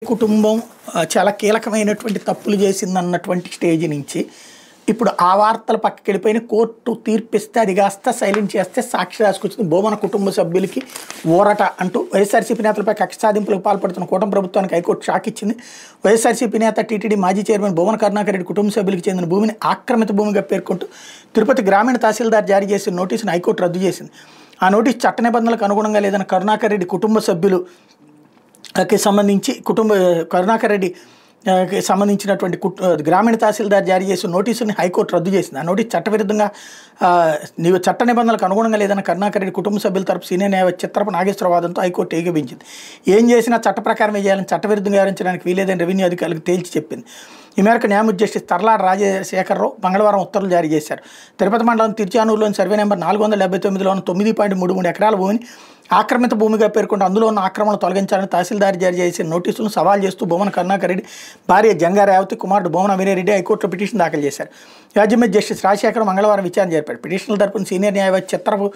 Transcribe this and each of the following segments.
కుటుంబం చాలా కీలకమైనటువంటి తప్పులు చేసిందన్నటువంటి స్టేజ్ నుంచి ఇప్పుడు ఆ వార్తలు పక్కకెళ్ళిపోయిన కోర్టు తీర్పిస్తే అది కాస్త సైలెంట్ చేస్తే సాక్షి రాసుకొచ్చింది భూమన కుటుంబ సభ్యులకి ఊరట అంటూ వైఎస్ఆర్సీపీ నేతలపై కక్ష సాధింపులకు పాల్పడుతున్న కూటమి ప్రభుత్వానికి హైకోర్టు షాక్ ఇచ్చింది. వైఎస్ఆర్సీపీ నేత టీటీడీ మాజీ చైర్మన్ భూమన కరుణాకర్ రెడ్డి కుటుంబ సభ్యులకు చెందిన భూమిని ఆక్రమిత భూమిగా పేర్కొంటూ తిరుపతి గ్రామీణ తహసీల్దార్ జారీ చేసిన నోటీసును హైకోర్టు రద్దు చేసింది. ఆ నోటీసు చట్ట నిబంధనలకు అనుగుణంగా లేదని కరుణాకర్ రెడ్డి కుటుంబ సభ్యులు సంబంధించి కరుణాకర్ రెడ్డి సంబంధించినటువంటి గ్రామీణ తహసీల్దార్ జారీ చేసిన నోటీసుని హైకోర్టు రద్దు చేసింది. ఆ నోటీసు చట్టవిరుద్ధంగా చట్ట నిబంధనలకు అనుగుణంగా లేదని కరుణాకర్ రెడ్డి కుటుంబ సభ్యుల తరపు సీనియర్ న్యాయవాది చిత్రపు నాగేశ్వర వాదంతో హైకోర్టు ఏకీభించింది. ఏం చేసినా చట్ట ప్రకారమే చేయాలని చట్టవిరుద్ధంగా వ్యవహరించడానికి వీలేదని రెవెన్యూ అధికారులకు తేల్చి చెప్పింది. ఈ మేరకు న్యాయమూర్తి జస్టిస్ తర్లాడ రాజశేఖరరావు మంగళవారం ఉత్తర్వులు జారీ చేశారు. తిరుపతి మండలం తిరుచానూరులోని సర్వే నెంబర్ 479లోని 9.33 ఎకరాల భూమిని ఆక్రమిత భూమిగా పేర్కొంటూ అందులో ఉన్న ఆక్రమణలు తొలగించాలని తహసీల్దార్ జారీ చేసిన నోటీసులను సవాల్ చేస్తూ భూమన కరుణాకర్ రెడ్డి భార్య జంగా రేవతి కుమారుడు భూమన అవినారెడ్డి హైకోర్టులో పిటిషన్ దాఖలు చేశారు. రాజ్యమధ్య జస్టిస్ రాజశేఖర్ మంగళవారం విచారణ జరిపారు. పిటిషన్ల తరపున సీనియర్ న్యాయవాది చిత్రపు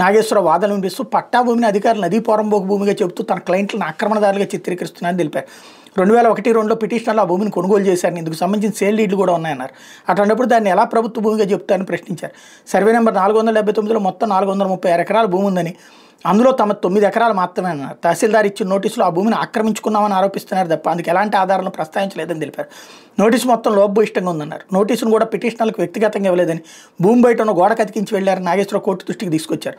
నాగేశ్వర వాదనలు వినిపిస్తూ పట్టా భూమిని అధికారులు నదీ పోరంబోకు భూమిగా చెబుతూ తన క్లయింట్లను ఆక్రమణదారులుగా చిత్రీకరిస్తున్నారని తెలిపారు. 2001-2లో పిటిషనర్లు ఆ భూమిని కొనుగోలు చేశారని ఇందుకు సంబంధించిన సేల్ డీడ్లు కూడా ఉన్నాయన్నారు. అటువంటిప్పుడు దాన్ని ఎలా ప్రభుత్వ భూమిగా చెప్తారని ప్రశ్నించారు. సర్వే నెంబర్ 479లో మొత్తం 436 ఎకరాల భూమి ఉందని అందులో తమ 9 ఎకరాలు మాత్రమే అన్నారు. తహసీల్దార్ ఇచ్చిన నోటీసులో ఆ భూమిని ఆక్రమించుకున్నామని ఆరోపిస్తున్నారు తప్ప అందుకు ఎలాంటి ఆధారాలను ప్రస్తావించలేదని తెలిపారు. నోటీసు మొత్తం లోపభూయిష్టంగా ఉందన్నారు. నోటీసును కూడా పిటిషనర్లకు వ్యక్తిగతంగా ఇవ్వలేదని భూమి బయట ఉన్న గోడ కతికించి వెళ్లారని నాగేశ్వర కోర్టు దృష్టికి తీసుకొచ్చారు.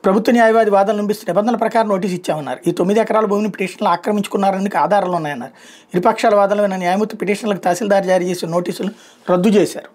ప్రభుత్వ న్యాయవాది వాదనలు వినిపిస్తూ నిబంధనల ప్రకారం నోటీసు ఇచ్చామన్నారు. ఈ 9 ఎకరాల భూమిని పిటిషన్లు ఆక్రమించుకున్నారని ఆధారాలు ఉన్నాయన్నారు. ఇరుపక్షాల వాదనలు విన్న న్యాయమూర్తి పిటిషన్లకు తహసీల్దార్ జారీ చేసిన నోటీసులు రద్దు చేశారు.